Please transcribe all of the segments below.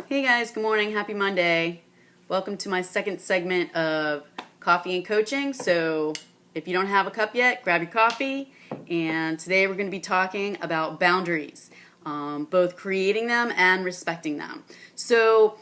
Hey guys, good morning. Happy Monday. Welcome to my second segment of Coffee and Coaching. So, if you don't have a cup yet, grab your coffee. And today we're going to be talking about boundaries, both creating them and respecting them. So,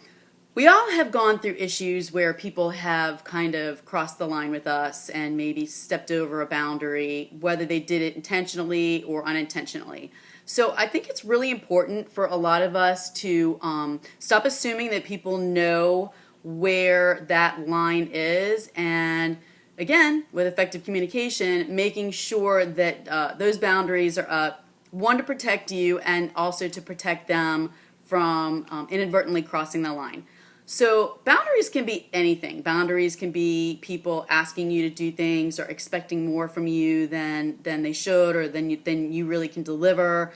we all have gone through issues where people have kind of crossed the line with us and maybe stepped over a boundary, whether they did it intentionally or unintentionally. So I think it's really important for a lot of us to stop assuming that people know where that line is, and again, with effective communication, making sure that those boundaries are up, one, to protect you and also to protect them from inadvertently crossing the line. So boundaries can be anything. Boundaries can be people asking you to do things or expecting more from you than they should or than you really can deliver,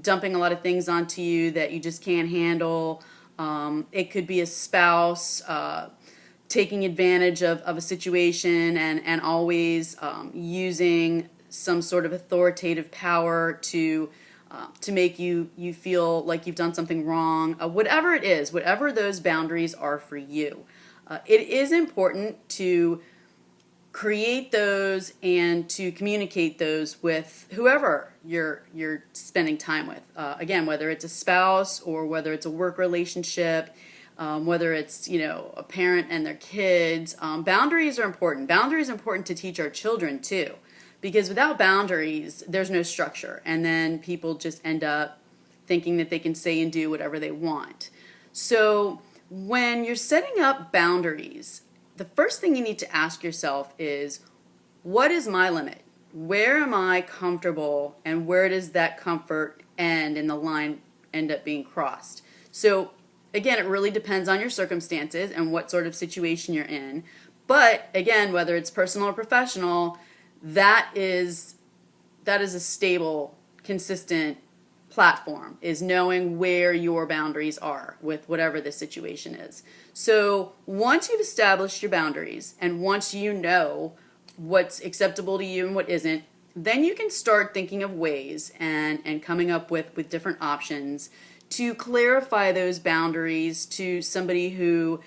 dumping a lot of things onto you that you just can't handle. It could be a spouse taking advantage of a situation and always using some sort of authoritative power to make you feel like you've done something wrong, whatever it is, whatever those boundaries are for you. It is important to create those and to communicate those with whoever you're spending time with. Again, whether it's a spouse or whether it's a work relationship, whether it's a parent and their kids. Boundaries are important. Boundaries are important to teach our children too. Because without boundaries, there's no structure. And then people just end up thinking that they can say and do whatever they want. So when you're setting up boundaries, the first thing you need to ask yourself is, what is my limit? Where am I comfortable? And where does that comfort end and the line end up being crossed? So again, it really depends on your circumstances and what sort of situation you're in. But again, whether it's personal or professional, that is a stable, consistent platform, is knowing where your boundaries are with whatever the situation is. So once you've established your boundaries and once you know what's acceptable to you and what isn't, then you can start thinking of ways and coming up with different options to clarify those boundaries to somebody who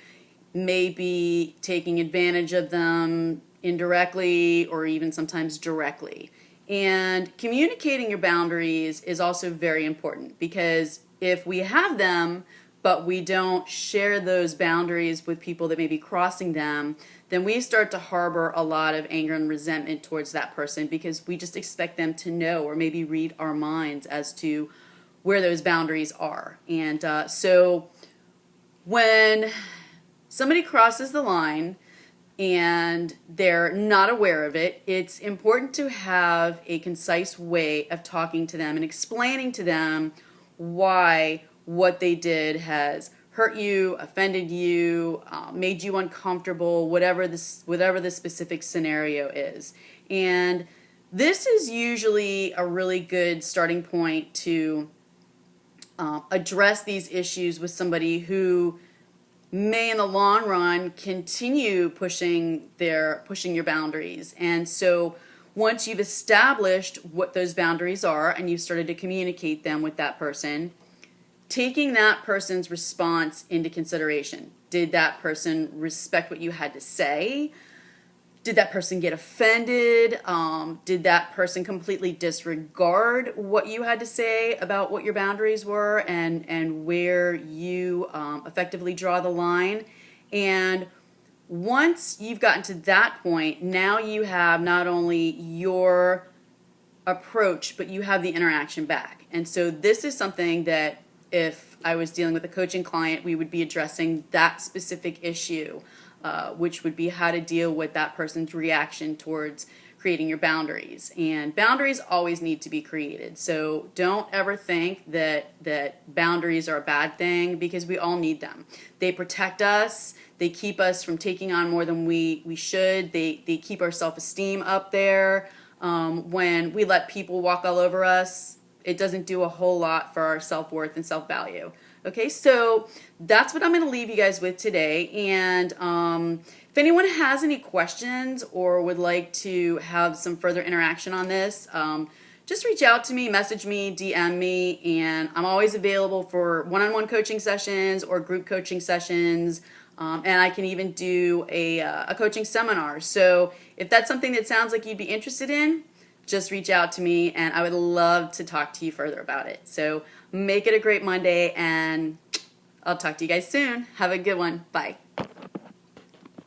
may be taking advantage of them indirectly or even sometimes directly. And communicating your boundaries is also very important, because if we have them but we don't share those boundaries with people that may be crossing them, then we start to harbor a lot of anger and resentment towards that person because we just expect them to know or maybe read our minds as to where those boundaries are. And so when somebody crosses the line and they're not aware of it, it's important to have a concise way of talking to them and explaining to them why what they did has hurt you, offended you, made you uncomfortable, whatever the specific scenario is. And this is usually a really good starting point to address these issues with somebody who may in the long run continue pushing your boundaries. And so once you've established what those boundaries are and you've started to communicate them with that person, taking that person's response into consideration. Did that person respect what you had to say? Did that person get offended? Did that person completely disregard what you had to say about what your boundaries were and where you effectively draw the line? And once you've gotten to that point, now you have not only your approach, but you have the interaction back. And so this is something that if I was dealing with a coaching client, we would be addressing that specific issue. Which would be how to deal with that person's reaction towards creating your boundaries. And boundaries always need to be created. So don't ever think that boundaries are a bad thing, because we all need them. They protect us. They keep us from taking on more than we should. They keep our self-esteem up there. When we let people walk all over us, it doesn't do a whole lot for our self-worth and self-value. Okay, so that's what I'm going to leave you guys with today. And if anyone has any questions or would like to have some further interaction on this, just reach out to me, message me, DM me, and I'm always available for one-on-one coaching sessions or group coaching sessions. And I can even do a coaching seminar. So if that's something that sounds like you'd be interested in, just reach out to me and I would love to talk to you further about it. So make it a great Monday and I'll talk to you guys soon. Have a good one. Bye.